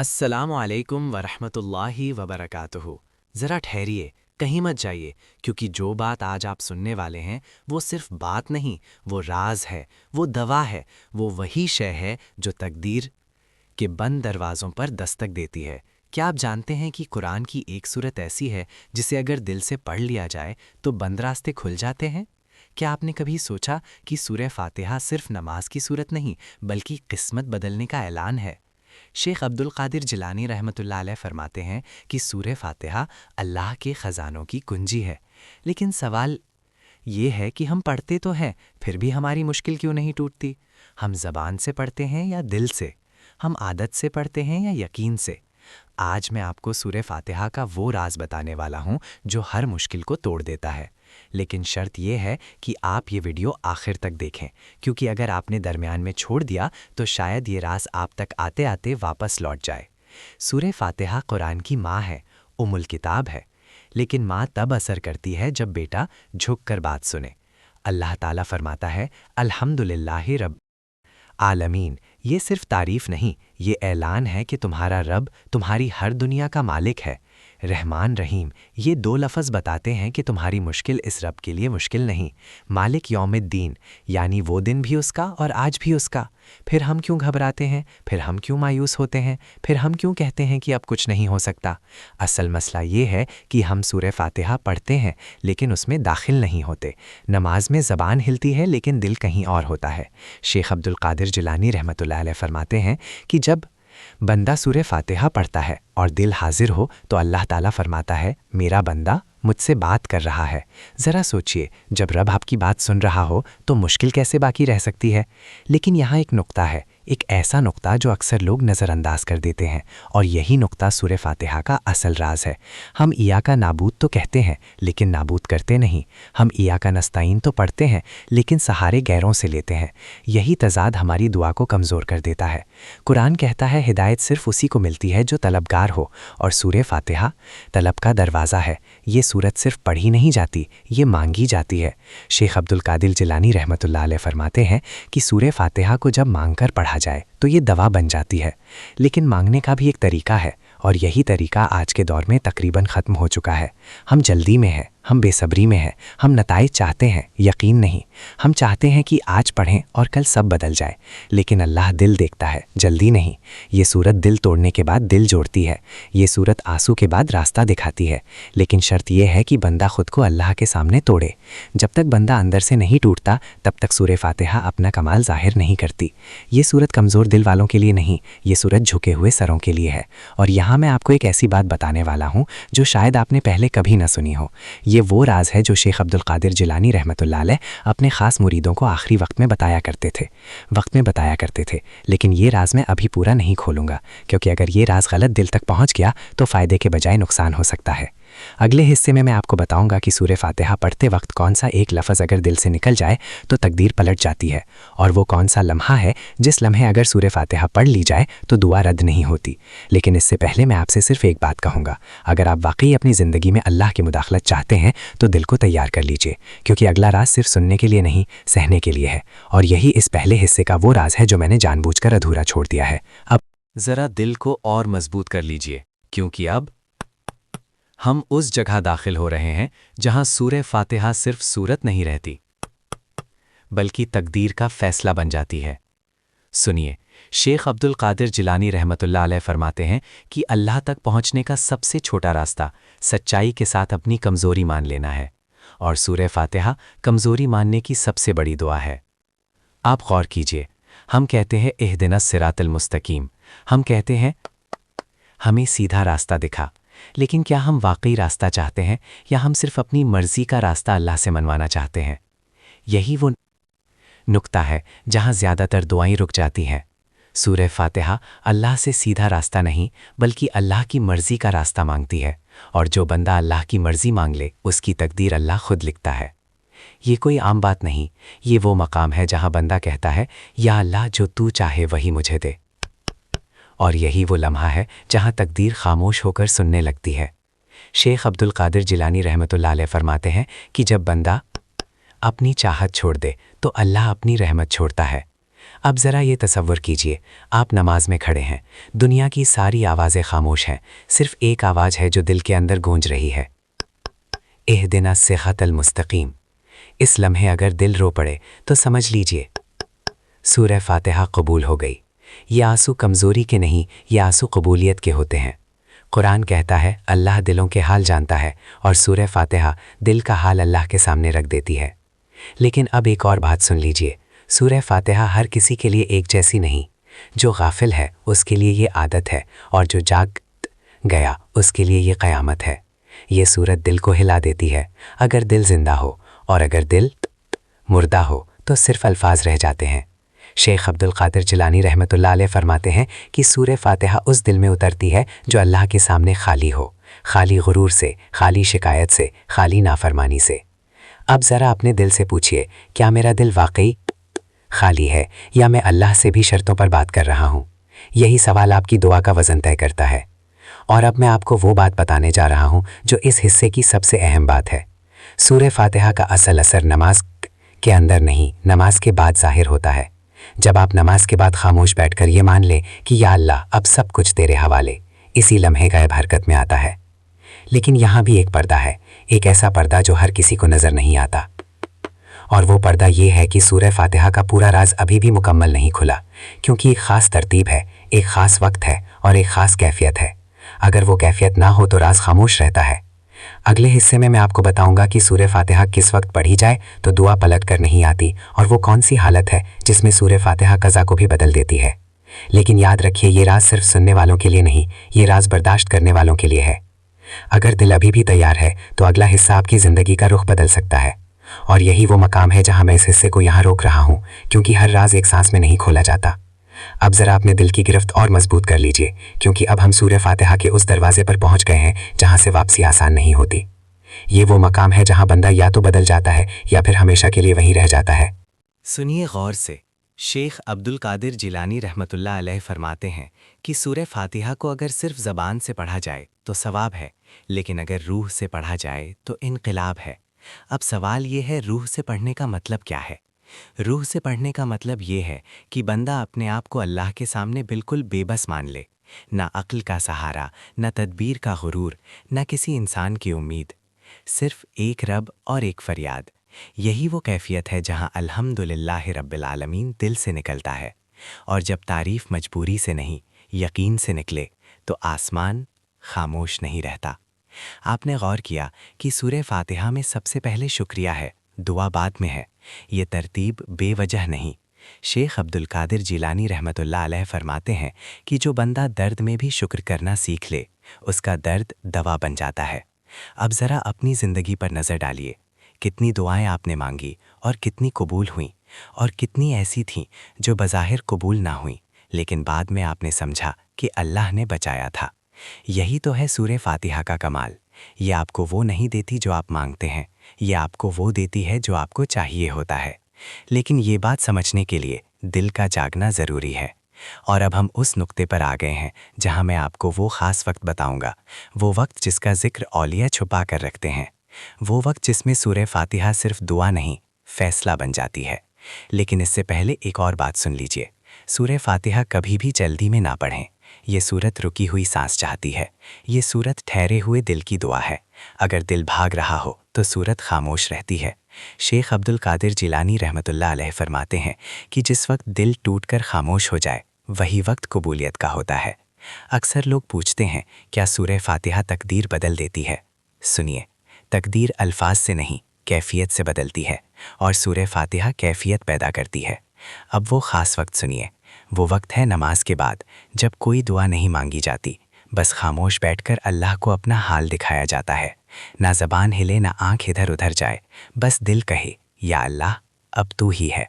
السلام علیکم ورحمۃ اللہ وبرکاتہ۔ ذرا ٹھہریے، کہیں مت جائیے، کیونکہ جو بات آج آپ سننے والے ہیں وہ صرف بات نہیں، وہ راز ہے، وہ دوا ہے، وہ وہی شے ہے جو تقدیر کے بند دروازوں پر دستک دیتی ہے۔ کیا آپ جانتے ہیں کہ قرآن کی ایک صورت ایسی ہے جسے اگر دل سے پڑھ لیا جائے تو بند راستے کھل جاتے ہیں؟ کیا آپ نے کبھی سوچا کہ سورہ فاتحہ صرف نماز کی صورت نہیں بلکہ قسمت بدلنے کا اعلان ہے؟ شیخ عبد القادر جیلانی رحمۃ اللہ علیہ فرماتے ہیں کہ سورہ فاتحہ اللہ کے خزانوں کی کنجی ہے، لیکن سوال یہ ہے کہ ہم پڑھتے تو ہیں، پھر بھی ہماری مشکل کیوں نہیں ٹوٹتی؟ ہم زبان سے پڑھتے ہیں یا دل سے؟ ہم عادت سے پڑھتے ہیں یا یقین سے؟ آج میں آپ کو سورہ فاتحہ کا وہ راز بتانے والا ہوں جو ہر مشکل کو توڑ دیتا ہے، لیکن شرط یہ ہے کہ آپ یہ ویڈیو آخر تک دیکھیں، کیونکہ اگر آپ نے درمیان میں چھوڑ دیا تو شاید یہ راز آپ تک آتے آتے واپس لوٹ جائے۔ سورہ فاتحہ قرآن کی ماں ہے، ام الکتاب ہے، لیکن ماں تب اثر کرتی ہے جب بیٹا جھک کر بات سنے۔ اللہ تعالیٰ فرماتا ہے، الحمدللہ رب عالمین۔ یہ صرف تعریف نہیں، یہ اعلان ہے کہ تمہارا رب تمہاری ہر دنیا کا مالک ہے۔ رحمان رحیم، یہ دو لفظ بتاتے ہیں کہ تمہاری مشکل اس رب کے لیے مشکل نہیں۔ مالک یوم الدین، یعنی وہ دن بھی اس کا اور آج بھی اس کا۔ پھر ہم کیوں گھبراتے ہیں؟ پھر ہم کیوں مایوس ہوتے ہیں؟ پھر ہم کیوں کہتے ہیں کہ اب کچھ نہیں ہو سکتا؟ اصل مسئلہ یہ ہے کہ ہم سورہ فاتحہ پڑھتے ہیں لیکن اس میں داخل نہیں ہوتے۔ نماز میں زبان ہلتی ہے لیکن دل کہیں اور ہوتا ہے۔ شیخ عبد القادر جیلانی رحمۃ اللہ علیہ فرماتے ہیں کہ جب بندہ سورہ فاتحہ پڑھتا ہے اور دل حاضر ہو تو اللہ تعالیٰ فرماتا ہے، میرا بندہ مجھ سے بات کر رہا ہے۔ ذرا سوچئے، جب رب آپ کی بات سن رہا ہو تو مشکل کیسے باقی رہ سکتی ہے؟ لیکن یہاں ایک نقطہ ہے، ایک ایسا نقطہ جو اکثر لوگ نظر انداز کر دیتے ہیں، اور یہی نقطہ سورہ فاتحہ کا اصل راز ہے۔ ہم ایاکا نعبود تو کہتے ہیں لیکن نابود کرتے نہیں۔ ہم ایاکا نستعین تو پڑھتے ہیں لیکن سہارے غیروں سے لیتے ہیں۔ یہی تضاد ہماری دعا کو کمزور کر دیتا ہے۔ قرآن کہتا ہے ہدایت صرف اسی کو ملتی ہے جو طلبگار ہو، اور سورہ فاتحہ طلب کا دروازہ ہے۔ یہ سورت صرف پڑھی نہیں جاتی، یہ مانگی جاتی ہے۔ شیخ عبد القادر جیلانی رحمۃ اللہ علیہ فرماتے ہیں کہ سورہ فاتحہ کو جب مانگ کر پڑھا جائے تو یہ دوا بن جاتی ہے، لیکن مانگنے کا بھی ایک طریقہ ہے، اور یہی طریقہ آج کے دور میں تقریباً ختم ہو چکا ہے۔ ہم جلدی میں ہیں، ہم بے صبری میں ہیں، ہم نتائج چاہتے ہیں، یقین نہیں۔ ہم چاہتے ہیں کہ آج پڑھیں اور کل سب بدل جائے، لیکن اللہ دل دیکھتا ہے، جلدی نہیں۔ یہ سورت دل توڑنے کے بعد دل جوڑتی ہے، یہ سورت آنسو کے بعد راستہ دکھاتی ہے، لیکن شرط یہ ہے کہ بندہ خود کو اللہ کے سامنے توڑے۔ جب تک بندہ اندر سے نہیں ٹوٹتا تب تک سورہ فاتحہ اپنا کمال ظاہر نہیں کرتی۔ یہ سورت کمزور دل والوں کے لیے نہیں، یہ سورت جھکے ہوئے سروں کے لیے ہے۔ اور یہاں میں آپ کو ایک ایسی بات بتانے والا ہوں جو شاید آپ نے پہلے کبھی نہ سنی ہو۔ یہ وہ راز ہے جو شیخ عبد القادر جیلانی رحمۃ اللہ علیہ اپنے خاص مریدوں کو آخری وقت میں بتایا کرتے تھے، لیکن یہ راز میں ابھی پورا نہیں کھولوں گا، کیونکہ اگر یہ راز غلط دل تک پہنچ گیا تو فائدے کے بجائے نقصان ہو سکتا ہے۔ اگلے حصے میں آپ کو بتاؤں گا کہ سورہ فاتحہ پڑھتے وقت کون سا ایک لفظ اگر دل سے نکل جائے تو تقدیر پلٹ جاتی ہے، اور وہ کون سا لمحہ ہے جس لمحے اگر سورہ فاتحہ پڑھ لی جائے تو دعا رد نہیں ہوتی۔ لیکن اس سے پہلے میں آپ سے صرف ایک بات کہوں گا، اگر آپ واقعی اپنی زندگی میں اللہ کی مداخلت چاہتے ہیں تو دل کو تیار کر لیجئے، کیونکہ اگلا راز صرف سننے کے لیے نہیں، سہنے کے لیے ہے، اور یہی اس پہلے حصے کا وہ راز ہے جو میں نے جان بوجھ کر ادھورا چھوڑ دیا ہے۔ اب ذرا دل کو اور مضبوط کر لیجئے، کیونکہ اب ہم اس جگہ داخل ہو رہے ہیں جہاں سورہ فاتحہ صرف سورت نہیں رہتی بلکہ تقدیر کا فیصلہ بن جاتی ہے۔ سنیے، شیخ عبد القادر جیلانی رحمۃ اللہ علیہ فرماتے ہیں کہ اللہ تک پہنچنے کا سب سے چھوٹا راستہ سچائی کے ساتھ اپنی کمزوری مان لینا ہے، اور سورہ فاتحہ کمزوری ماننے کی سب سے بڑی دعا ہے۔ آپ غور کیجئے، ہم کہتے ہیں اہدنا الصراط المستقیم، ہم کہتے ہیں ہمیں سیدھا راستہ دکھا، لیکن کیا ہم واقعی راستہ چاہتے ہیں یا ہم صرف اپنی مرضی کا راستہ اللہ سے منوانا چاہتے ہیں؟ یہی وہ نقطہ ہے جہاں زیادہ تر دعائیں رک جاتی ہیں۔ سورہ فاتحہ اللہ سے سیدھا راستہ نہیں بلکہ اللہ کی مرضی کا راستہ مانگتی ہے، اور جو بندہ اللہ کی مرضی مانگ لے اس کی تقدیر اللہ خود لکھتا ہے۔ یہ کوئی عام بات نہیں، یہ وہ مقام ہے جہاں بندہ کہتا ہے، یا اللہ جو تو چاہے وہی مجھے دے، اور یہی وہ لمحہ ہے جہاں تقدیر خاموش ہو کر سننے لگتی ہے۔ شیخ عبد القادر جیلانی رحمۃ اللہ علیہ فرماتے ہیں کہ جب بندہ اپنی چاہت چھوڑ دے تو اللہ اپنی رحمت چھوڑتا ہے۔ اب ذرا یہ تصور کیجئے، آپ نماز میں کھڑے ہیں، دنیا کی ساری آوازیں خاموش ہیں، صرف ایک آواز ہے جو دل کے اندر گونج رہی ہے، اہدنا الصراط المستقیم۔ اس لمحے اگر دل رو پڑے تو سمجھ لیجئے سورہ فاتحہ قبول ہو گئی۔ یہ آنسو کمزوری کے نہیں، یہ آنسو قبولیت کے ہوتے ہیں۔ قرآن کہتا ہے اللہ دلوں کے حال جانتا ہے، اور سورہ فاتحہ دل کا حال اللہ کے سامنے رکھ دیتی ہے۔ لیکن اب ایک اور بات سن لیجئے، سورہ فاتحہ ہر کسی کے لیے ایک جیسی نہیں۔ جو غافل ہے اس کے لیے یہ عادت ہے، اور جو جاگ گیا اس کے لیے یہ قیامت ہے۔ یہ سورت دل کو ہلا دیتی ہے، اگر دل زندہ ہو، اور اگر دل مردہ ہو تو صرف الفاظ رہ جاتے ہیں۔ شیخ عبد القادر جیلانی رحمۃ اللہ علیہ فرماتے ہیں کہ سورہ فاتحہ اس دل میں اترتی ہے جو اللہ کے سامنے خالی ہو، خالی غرور سے، خالی شکایت سے، خالی نافرمانی سے۔ اب ذرا اپنے دل سے پوچھئے، کیا میرا دل واقعی خالی ہے، یا میں اللہ سے بھی شرطوں پر بات کر رہا ہوں؟ یہی سوال آپ کی دعا کا وزن طے کرتا ہے۔ اور اب میں آپ کو وہ بات بتانے جا رہا ہوں جو اس حصے کی سب سے اہم بات ہے۔ سورہ فاتحہ کا اصل اثر نماز کے اندر نہیں، نماز کے بعد ظاہر ہوتا ہے۔ جب آپ نماز کے بعد خاموش بیٹھ کر یہ مان لیں کہ یا اللہ اب سب کچھ تیرے حوالے، اسی لمحے غیب حرکت میں آتا ہے۔ لیکن یہاں بھی ایک پردہ ہے، ایک ایسا پردہ جو ہر کسی کو نظر نہیں آتا، اور وہ پردہ یہ ہے کہ سورہ فاتحہ کا پورا راز ابھی بھی مکمل نہیں کھلا، کیونکہ ایک خاص ترتیب ہے، ایک خاص وقت ہے، اور ایک خاص کیفیت ہے۔ اگر وہ کیفیت نہ ہو تو راز خاموش رہتا ہے۔ اگلے حصے میں آپ کو بتاؤں گا کہ سورہ فاتحہ کس وقت پڑھی جائے تو دعا پلٹ کر نہیں آتی، اور وہ کون سی حالت ہے جس میں سورہ فاتحہ قضا کو بھی بدل دیتی ہے۔ لیکن یاد رکھیے یہ راز صرف سننے والوں کے لیے نہیں، یہ راز برداشت کرنے والوں کے لیے ہے۔ اگر دل ابھی بھی تیار ہے تو اگلا حصہ آپ کی زندگی کا رخ بدل سکتا ہے، اور یہی وہ مقام ہے جہاں میں اس حصے کو یہاں روک رہا ہوں، کیونکہ ہر راز ایک سانس میں نہیں کھولا جاتا۔ اب ذرا اپنے دل کی گرفت اور مضبوط کر لیجئے، کیونکہ اب ہم سورہ فاتحہ کے اس دروازے پر پہنچ گئے ہیں جہاں سے واپسی آسان نہیں ہوتی۔ یہ وہ مقام ہے جہاں بندہ یا تو بدل جاتا ہے یا پھر ہمیشہ کے لیے وہیں رہ جاتا ہے۔ سنیے غور سے، شیخ عبد القادر جیلانی رحمۃ اللہ علیہ فرماتے ہیں کہ سورہ فاتحہ کو اگر صرف زبان سے پڑھا جائے تو ثواب ہے، لیکن اگر روح سے پڑھا جائے تو انقلاب ہے۔ اب سوال یہ ہے، روح سے پڑھنے کا مطلب کیا ہے؟ روح سے پڑھنے کا مطلب یہ ہے کہ بندہ اپنے آپ کو اللہ کے سامنے بالکل بے بس مان لے، نہ عقل کا سہارا، نہ تدبیر کا غرور، نہ کسی انسان کی امید، صرف ایک رب اور ایک فریاد۔ یہی وہ کیفیت ہے جہاں الحمدللہ رب العالمین دل سے نکلتا ہے، اور جب تعریف مجبوری سے نہیں یقین سے نکلے تو آسمان خاموش نہیں رہتا۔ آپ نے غور کیا کہ سورہ فاتحہ میں سب سے پہلے شکریہ ہے، دعا بعد میں ہے۔ یہ ترتیب بے وجہ نہیں۔ شیخ عبد القادر جیلانی رحمۃ اللہ علیہ فرماتے ہیں کہ جو بندہ درد میں بھی شکر کرنا سیکھ لے، اس کا درد دوا بن جاتا ہے۔ اب ذرا اپنی زندگی پر نظر ڈالیے، کتنی دعائیں آپ نے مانگی اور کتنی قبول ہوئیں، اور کتنی ایسی تھیں جو بظاہر قبول نہ ہوئیں، لیکن بعد میں آپ نے سمجھا کہ اللہ نے بچایا تھا۔ یہی تو ہے سورہ فاتحہ کا کمال۔ یہ آپ کو وہ نہیں دیتی جو آپ مانگتے ہیں، یہ آپ کو وہ دیتی ہے جو آپ کو چاہیے ہوتا ہے۔ لیکن یہ بات سمجھنے کے لیے دل کا جاگنا ضروری ہے۔ اور اب ہم اس نقطے پر آ گئے ہیں جہاں میں آپ کو وہ خاص وقت بتاؤں گا، وہ وقت جس کا ذکر اولیاء چھپا کر رکھتے ہیں، وہ وقت جس میں سورہ فاتحہ صرف دعا نہیں، فیصلہ بن جاتی ہے۔ لیکن اس سے پہلے ایک اور بات سن لیجئے، سورہ فاتحہ کبھی بھی جلدی میں نہ پڑھیں۔ یہ سورت رکی ہوئی سانس چاہتی ہے، یہ سورت ٹھہرے ہوئے دل کی دعا ہے۔ اگر دل بھاگ رہا ہو تو سورت خاموش رہتی ہے۔ شیخ عبد القادر جیلانی رحمۃ اللہ علیہ فرماتے ہیں کہ جس وقت دل ٹوٹ کر خاموش ہو جائے وہی وقت قبولیت کا ہوتا ہے۔ اکثر لوگ پوچھتے ہیں کیا سورہ فاتحہ تقدیر بدل دیتی ہے؟ سنیے، تقدیر الفاظ سے نہیں کیفیت سے بدلتی ہے، اور سورہ فاتحہ کیفیت پیدا کرتی ہے۔ اب وہ خاص وقت سنیے، وہ وقت ہے نماز کے بعد، جب کوئی دعا نہیں مانگی جاتی، بس خاموش بیٹھ کر اللہ کو اپنا حال دکھایا جاتا ہے۔ نہ زبان ہلے، نہ آنکھ ادھر ادھر جائے، بس دل کہے یا اللہ اب تو ہی ہے۔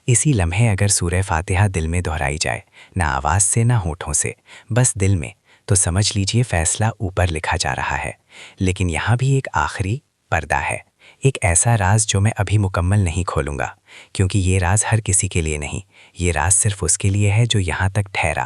اسی لمحے اگر سورہ فاتحہ دل میں دہرائی جائے، نہ آواز سے نہ ہونٹوں سے، بس دل میں، تو سمجھ لیجئے فیصلہ اوپر لکھا جا رہا ہے۔ لیکن یہاں بھی ایک آخری پردہ ہے، ایک ایسا راز جو میں ابھی مکمل نہیں کھولوں گا، کیونکہ یہ راز ہر کسی کے لیے نہیں، یہ راز صرف اس کے لیے ہے جو یہاں تک ٹھہرا،